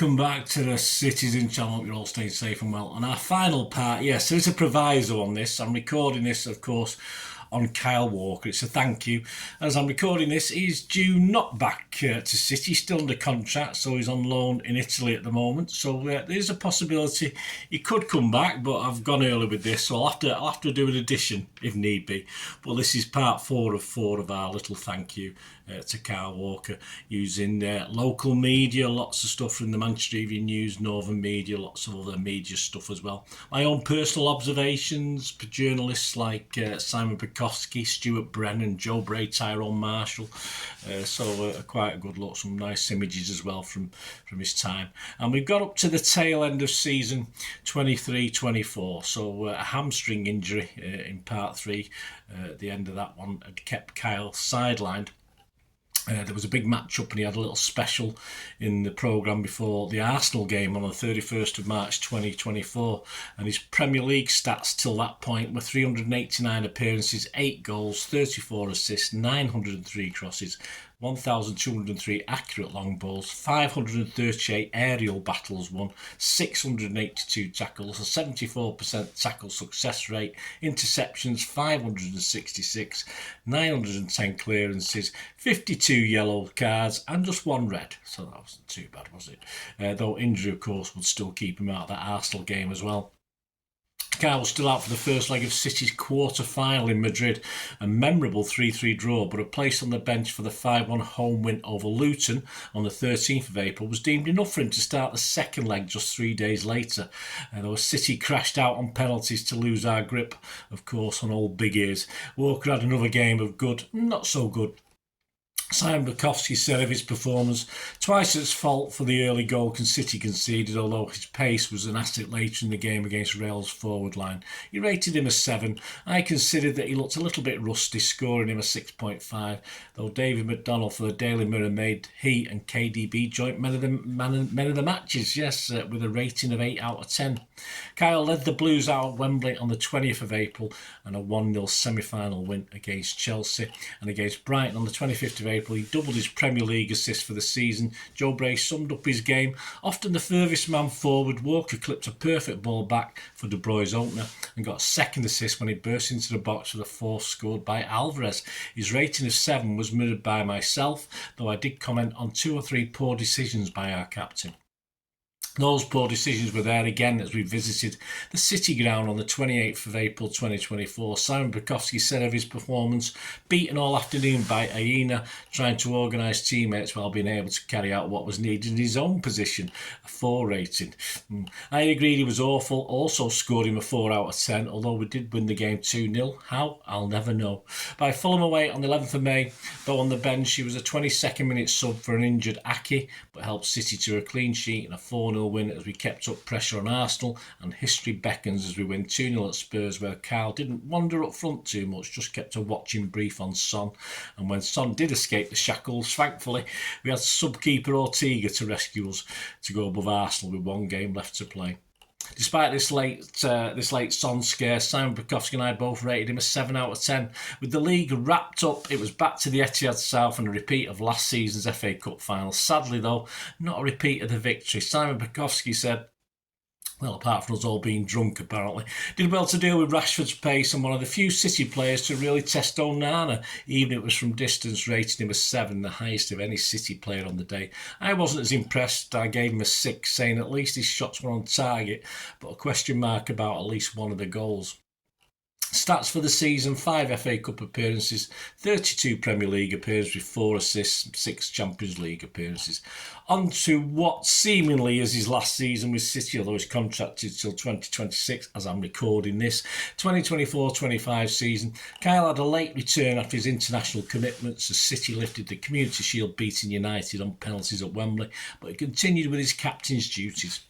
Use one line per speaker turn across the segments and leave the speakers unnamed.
welcome back to the Citizen channel. Hope you're all staying safe and well. On our final part, yes, there is a proviso on this. I'm recording this, of course, on Kyle Walker. It's a thank you. As I'm recording this, he's due not back to City, still under contract, so he's on loan in Italy at the moment. So there's a possibility he could come back, but I've gone early with this, so I'll have to do an addition if need be. But this is part 4 of our little thank you to Kyle Walker, using local media, lots of stuff from the Manchester Evening News, Northern Media, lots of other media stuff as well. My own personal observations for journalists like Simon Bukowski, Stuart Brennan, Joe Bray, Tyrone Marshall. So quite a good look, some nice images as well from his time. And we've got up to the tail end of season 23-24. So a hamstring injury in part 3 at the end of that one had kept Kyle sidelined. There was a big match-up and he had a little special in the programme before the Arsenal game on the 31st of March 2024, and his Premier League stats till that point were 389 appearances, 8 goals, 34 assists, 903 crosses, 1,203 accurate long balls, 538 aerial battles won, 682 tackles, a 74% tackle success rate, interceptions 566, 910 clearances, 52 yellow cards and just 1 red. So that wasn't too bad, was it? Though injury, of course, would still keep him out of that Arsenal game as well. Kyle was still out for the first leg of City's quarter-final in Madrid, a memorable 3-3 draw, but a place on the bench for the 5-1 home win over Luton on the 13th of April was deemed enough for him to start the second leg just 3 days later. Though City crashed out on penalties to lose our grip, of course, on old big ears. Walker had another game of good, not so good. Simon Bukowski said of his performance, twice its fault for the early goal City conceded, although his pace was an asset later in the game against Real's forward line. He rated him a 7. I considered that he looked a little bit rusty, scoring him a 6.5, though David McDonnell for the Daily Mirror made he and KDB joint men of the matches, yes, with a rating of 8 out of 10. Kyle led the Blues out at Wembley on the 20th of April and a 1-0 semi-final win against Chelsea, and against Brighton on the 25th of April he doubled his Premier League assists for the season. Joe Bray summed up his game. Often the furthest man forward, Walker clipped a perfect ball back for De Bruyne's opener and got a second assist when he burst into the box for the 4th scored by Alvarez. His rating of 7 was mirrored by myself, though I did comment on 2 or 3 poor decisions by our captain. Those poor decisions were there again as we visited the City ground on the 28th of April 2024. Simon Bukowski said of his performance, beaten all afternoon by Aina, trying to organise teammates while being able to carry out what was needed in his own position, a 4 rating. I agreed he was awful, also scored him a 4 out of 10, although we did win the game 2-0. How? I'll never know. By Fulham away on the 11th of May, though on the bench he was a 22nd minute sub for an injured Aki, but helped City to a clean sheet and a 4-0 win as we kept up pressure on Arsenal, and history beckons as we win 2-0 at Spurs, where Kyle didn't wander up front too much, just kept a watching brief on Son, and when Son did escape the shackles, thankfully we had sub-keeper Ortega to rescue us to go above Arsenal with 1 game left to play. Despite this late Son scare, Simon Bukowski and I both rated him a 7 out of 10. With the league wrapped up, it was back to the Etihad South and a repeat of last season's FA Cup final. Sadly, though, not a repeat of the victory. Simon Bukowski said, well, apart from us all being drunk, apparently, did well to deal with Rashford's pace and one of the few City players to really test Onana, even if it was from distance, rating him a 7, the highest of any City player on the day. I wasn't as impressed. I gave him a 6, saying at least his shots were on target, but a question mark about at least one of the goals. Stats for the season: 5 FA Cup appearances, 32 Premier League appearances with 4 assists, 6 Champions League appearances. On to what seemingly is his last season with City, although he's contracted till 2026 as I'm recording this. 2024-25 season, Kyle had a late return after his international commitments as City lifted the Community Shield, beating United on penalties at Wembley, but he continued with his captain's duties.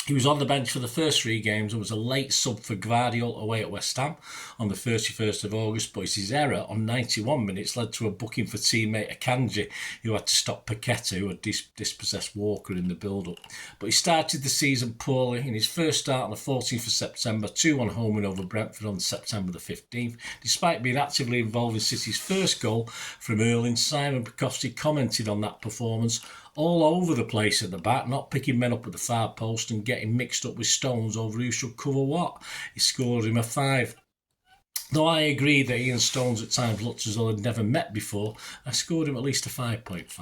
He was on the bench for the first 3 games and was a late sub for Gvardiol away at West Ham on the 31st of August, but his error on 91 minutes led to a booking for teammate Akanji, who had to stop Paqueta, who had dispossessed Walker in the build-up. But he started the season poorly in his first start on the 14th of September, 2-1 home win over Brentford on September the 15th. Despite being actively involved in City's first goal from Erling, Simon Bukowski commented on that performance. all over the place at the back, not picking men up at the far post and getting mixed up with Stones over who should cover what. He scored him a 5. Though I agree that he and Stones at times looked as though they'd never met before, I scored him at least a 5.5.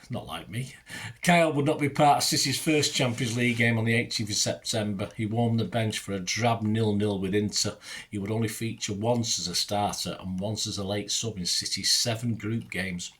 Not like me. Kyle would not be part of City's first Champions League game on the 18th of September. He warmed the bench for a drab 0-0 with Inter. He would only feature once as a starter and once as a late sub in City's 7 group games.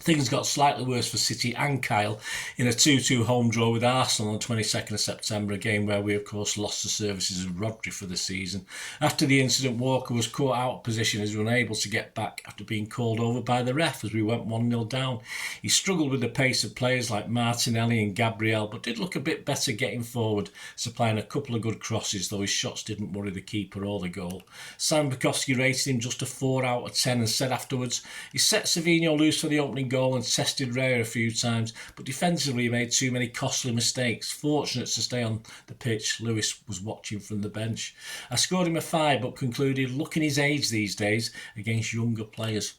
Things got slightly worse for City and Kyle in a 2-2 home draw with Arsenal on the 22nd of September, a game where we of course lost the services of Rodri for the season. After the incident, Walker was caught out of position as he was unable to get back after being called over by the ref as we went 1-0 down. He struggled with the pace of players like Martinelli and Gabriel, but did look a bit better getting forward, supplying a couple of good crosses, though his shots didn't worry the keeper or the goal. Simon Bukowski rated him just a 4 out of 10 and said afterwards, he set Savinho loose for the opening goal and tested Raya a few times, but defensively he made too many costly mistakes. Fortunate to stay on the pitch, Lewis was watching from the bench. I scored him a 5 but concluded, looking his age these days against younger players.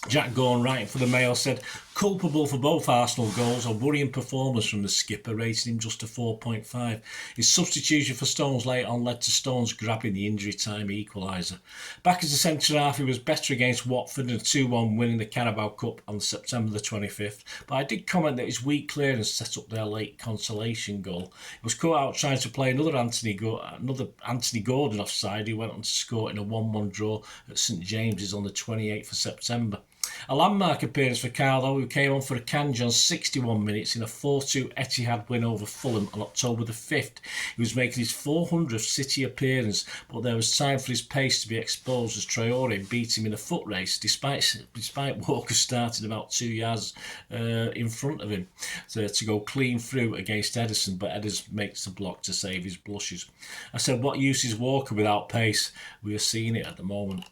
Jack Gorn, writing for the Mail, said, culpable for both Arsenal goals, a worrying performance from the skipper, rating him just a 4.5. His substitution for Stones late on led to Stones grabbing the injury time equaliser. Back as a centre-half, he was better against Watford in a 2-1 win in the Carabao Cup on September the 25th, but I did comment that his weak clearance set up their late consolation goal. He was caught out trying to play another Anthony Gordon offside, who went on to score in a 1-1 draw at St James's on the 28th of September. A landmark appearance for Kyle, though, who came on for a Kanji on 61 minutes in a 4-2 Etihad win over Fulham on October the 5th. He was making his 400th City appearance, but there was time for his pace to be exposed as Traore beat him in a foot race, despite Walker starting about 2 yards in front of him to go clean through against Ederson, but Ederson makes the block to save his blushes. I said, what use is Walker without pace? We are seeing it at the moment.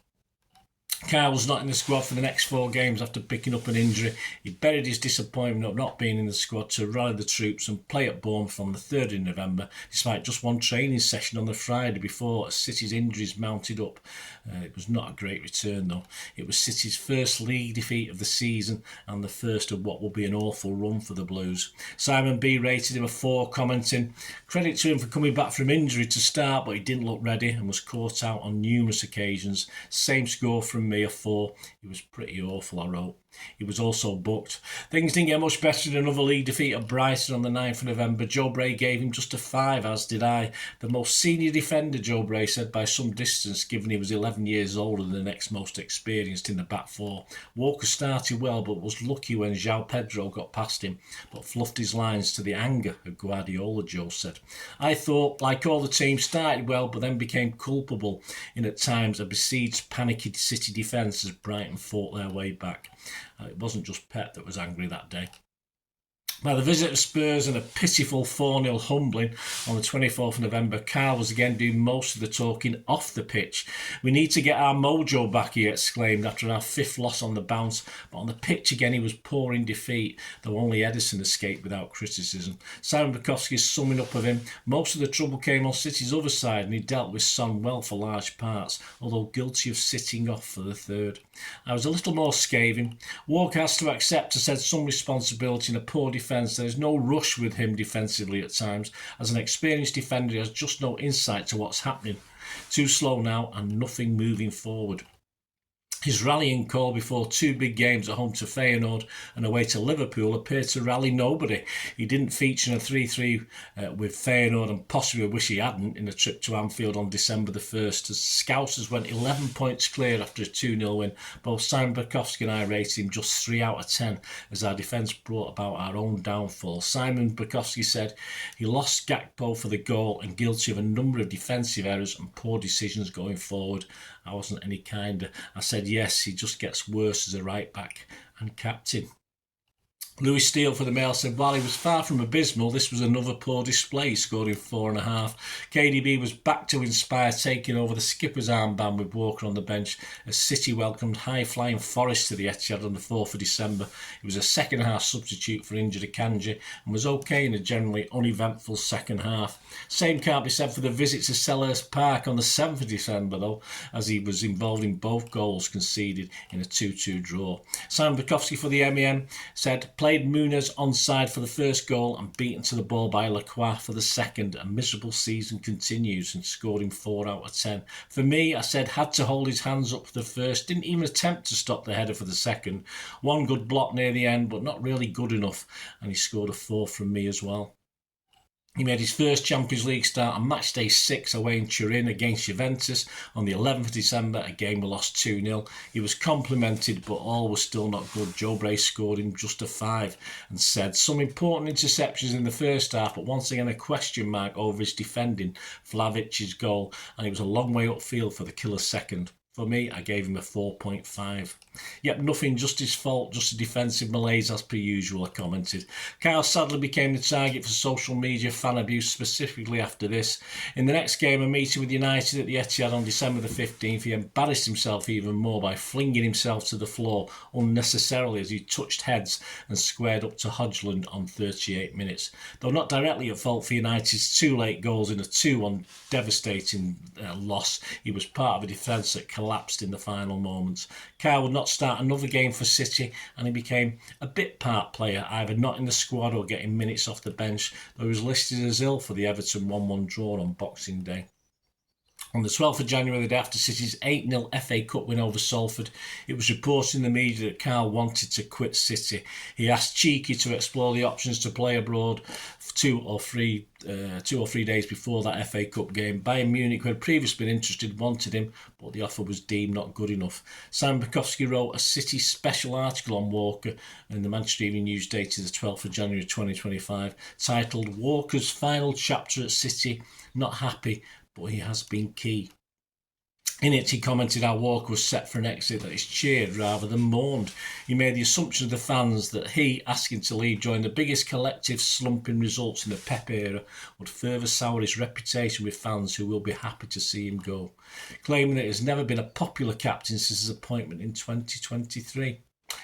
Kyle was not in the squad for the next 4 games after picking up an injury. He buried his disappointment of not being in the squad to rally the troops and play at Bournemouth on the 3rd of November, despite just one training session on the Friday before City's injuries mounted up. It was not a great return, though. It was City's first league defeat of the season and the first of what will be an awful run for the Blues. Simon B rated him a 4, commenting, credit to him for coming back from injury to start, but he didn't look ready and was caught out on numerous occasions. Same score from me, a 4. He was pretty awful, I wrote. He was also booked. Things didn't get much better in another league defeat at Brighton on the 9th of November. Joe Bray gave him just a 5, as did I. The most senior defender, Joe Bray said, by some distance, given he was 11 years older than the next most experienced in the back 4. Walker started well, but was lucky when João Pedro got past him, but fluffed his lines to the anger of Guardiola, Joe said. I thought, like all the team, started well, but then became culpable in at times a besieged, panicky City defence as Brighton fought their way back. It wasn't just Pep that was angry that day. By the visit of Spurs and a pitiful 4-0 humbling on the 24th of November, Kyle was again doing most of the talking off the pitch. We need to get our mojo back, he exclaimed after our 5th loss on the bounce. But on the pitch again he was poor in defeat, though only Ederson escaped without criticism. Simon Bukowski's summing up of him, most of the trouble came on City's other side and he dealt with Son well for large parts, although guilty of sitting off for the 3rd. I was a little more scathing. Walker has to accept, I said, some responsibility in a poor defence. There is no rush with him defensively at times. As an experienced defender, he has just no insight to what's happening. Too slow now and nothing moving forward. His rallying call before 2 big games at home to Feyenoord and away to Liverpool appeared to rally nobody. He didn't feature in a 3-3 with Feyenoord and possibly wish he hadn't in a trip to Anfield on December the 1st. As Scousers went 11 points clear after a 2-0 win, both Simon Bukowski and I rated him just 3 out of 10 as our defence brought about our own downfall. Simon Bukowski said he lost Gakpo for the goal and guilty of a number of defensive errors and poor decisions going forward. I wasn't any kinder. I said yes, he just gets worse as a right back and captain. Louis Steele for the Mail said, while he was far from abysmal, this was another poor display, scoring 4.5. KDB was back to inspire, taking over the skipper's armband with Walker on the bench as City welcomed high-flying Forest to the Etihad on the 4th of December. He was a second-half substitute for injured Akanji and was okay in a generally uneventful second half. Same can't be said for the visit to Selhurst Park on the 7th of December, though, as he was involved in both goals conceded in a 2-2 draw. Simon Bukowski for the MEM said, played Muniz onside for the first goal and beaten to the ball by Lacroix for the second. A miserable season continues and scored him 4 out of 10. For me, I said had to hold his hands up for the first, didn't even attempt to stop the header for the second. One good block near the end, but not really good enough, and he scored a 4 from me as well. He made his first Champions League start on match day 6 away in Turin against Juventus on the 11th of December, a game we lost 2-0. He was complimented, but all was still not good. Joe Bray scored him just a 5 and said some important interceptions in the first half, but once again a question mark over his defending Vlavic's goal, and it was a long way upfield for the killer's second. For me, I gave him a 4.5. Yep, nothing just his fault, just a defensive malaise as per usual, I commented. Kyle sadly became the target for social media fan abuse, specifically after this. In the next game, a meeting with United at the Etihad on December the 15th, he embarrassed himself even more by flinging himself to the floor unnecessarily as he touched heads and squared up to Hodgland on 38 minutes. Though not directly at fault for United's 2 late goals in a 2-1 devastating loss, he was part of a defence that collapsed in the final moments. Kyle would not start another game for City, and he became a bit part player, either not in the squad or getting minutes off the bench, though he was listed as ill for the Everton 1-1 draw on Boxing Day. On the 12th of January, the day after City's 8-0 FA Cup win over Salford, it was reported in the media that Kyle wanted to quit City. He asked Cheeky to explore the options to play abroad for 2 or 3 days before that FA Cup game. Bayern Munich, who had previously been interested, wanted him, but the offer was deemed not good enough. Sam Bukowski wrote a City special article on Walker in the Manchester Evening News dated the 12th of January 2025, titled Walker's Final Chapter at City, Not Happy, but he has been key. In it, he commented how Walker was set for an exit that is cheered rather than mourned. He made the assumption of the fans that he, asking to leave during the biggest collective slump in results in the Pep era, would further sour his reputation with fans who will be happy to see him go, claiming that he has never been a popular captain since his appointment in 2023.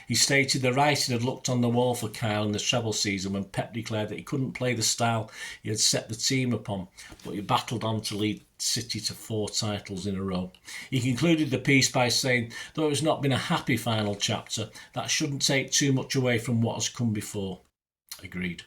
He stated the writing had looked on the wall for Kyle in the treble season when Pep declared that he couldn't play the style he had set the team upon, but he battled on to lead City to 4 titles in a row. He concluded the piece by saying, though it has not been a happy final chapter, that shouldn't take too much away from what has come before. Agreed.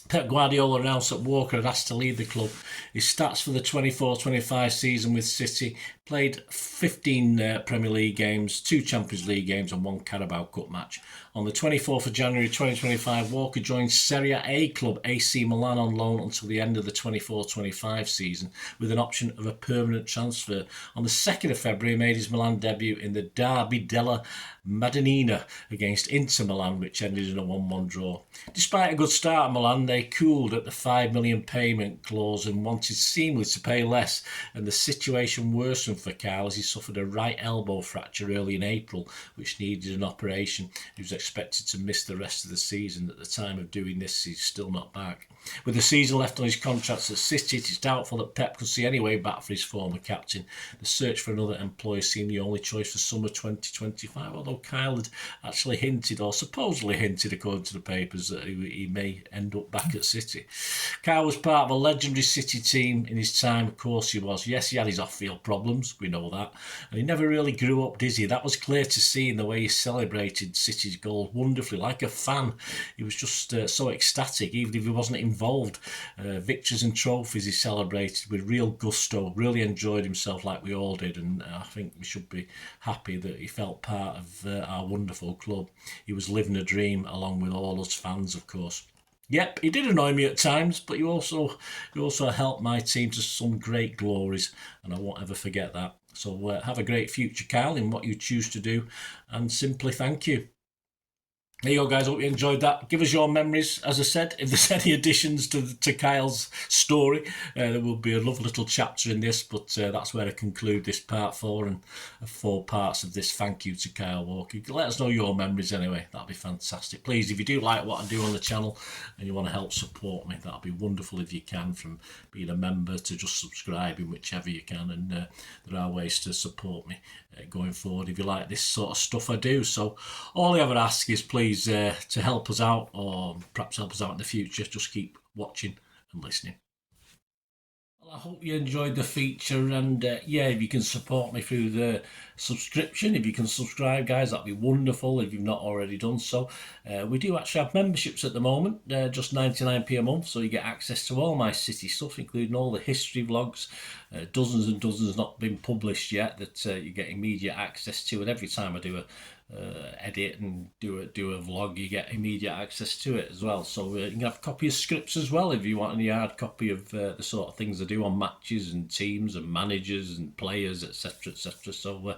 Pep Guardiola announced that Walker had asked to leave the club. His stats for the 24-25 season with City: played 15 Premier League games, 2 Champions League games and 1 Carabao Cup match. On the 24th of January 2025, Walker joined Serie A club AC Milan on loan until the end of the 24-25 season, with an option of a permanent transfer. On the 2nd of February, he made his Milan debut in the Derby della Madonnina against Inter Milan, which ended in a 1-1 draw. Despite a good start at Milan, they cooled at the £5 million payment clause and wanted seemingly to pay less, and the situation worsened for Kyle as he suffered a right elbow fracture early in April, which needed an operation. He was expected to miss the rest of the season. At the time of doing this, he's still not back. With the season left on his contract at City, it is doubtful that Pep could see any way back for his former captain. The search for another employer seemed the only choice for summer 2025, although Kyle had actually hinted, or supposedly hinted according to the papers, that he may end up back at City. Kyle was part of a legendary City team in his time, of course he was. Yes, he had his off-field problems, we know that, and he never really grew up, did he? That was clear to see in the way he celebrated City's goal wonderfully, like a fan. He was just so ecstatic, even if he wasn't involved. Victories and trophies he celebrated with real gusto, really enjoyed himself like we all did, and I think we should be happy that he felt part of our wonderful club. He was living a dream along with all us fans, of course. Yep, he did annoy me at times, but he also helped my team to some great glories, and I won't ever forget that. So have a great future, Kyle, in what you choose to do, and simply thank you. There you go, guys. Hope you enjoyed that. Give us your memories. As I said, if there's any additions to Kyle's story, there will be a lovely little chapter in this, but that's where I conclude this part 4 and 4 parts of this thank you to Kyle Walker. Let us know your memories anyway. That'd be fantastic. Please, if you do like what I do on the channel and you want to help support me, that'd be wonderful if you can, from being a member to just subscribing, whichever you can. And there are ways to support me going forward if you like this sort of stuff I do. So all I ever ask is please to help us out, or perhaps help us out in the future. Just keep watching and listening. I hope you enjoyed the feature, and yeah, if you can support me through the subscription, if you can subscribe, guys, that'd be wonderful if you've not already done so. We do actually have memberships at the moment, just 99p a month, so you get access to all my city stuff, including all the history vlogs, dozens and dozens not been published yet that you get immediate access to, and every time I do a edit and do a vlog, you get immediate access to it as well. So you can have a copy of scripts as well if you want any hard copy of the sort of things I do on matches and teams and managers and players, etc. So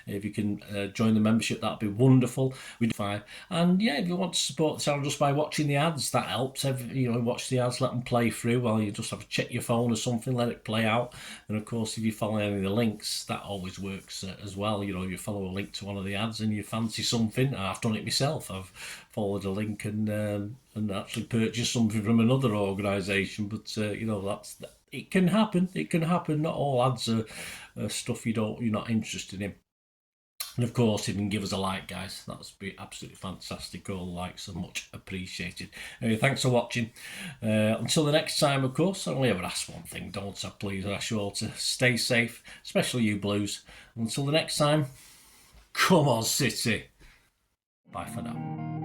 if you can join the membership, that'd be wonderful. We do fine. And yeah, if you want to support the channel just by watching the ads, that helps. Watch the ads, let them play through while you just have to check your phone or something, let it play out. And of course, if you follow any of the links, that always works as well. You follow a link to one of the ads and you fancy something. I've done it myself. I've followed a link and actually purchased something from another organisation. But it can happen. It can happen. Not all ads are stuff you're not interested in. And of course, if you can give us a like, guys, that would be absolutely fantastic. All likes are much appreciated. Anyway, thanks for watching. Until the next time, of course, I only ever ask one thing, don't I? Please, I ask you all to stay safe, especially you Blues. Until the next time, come on, City. Bye for now.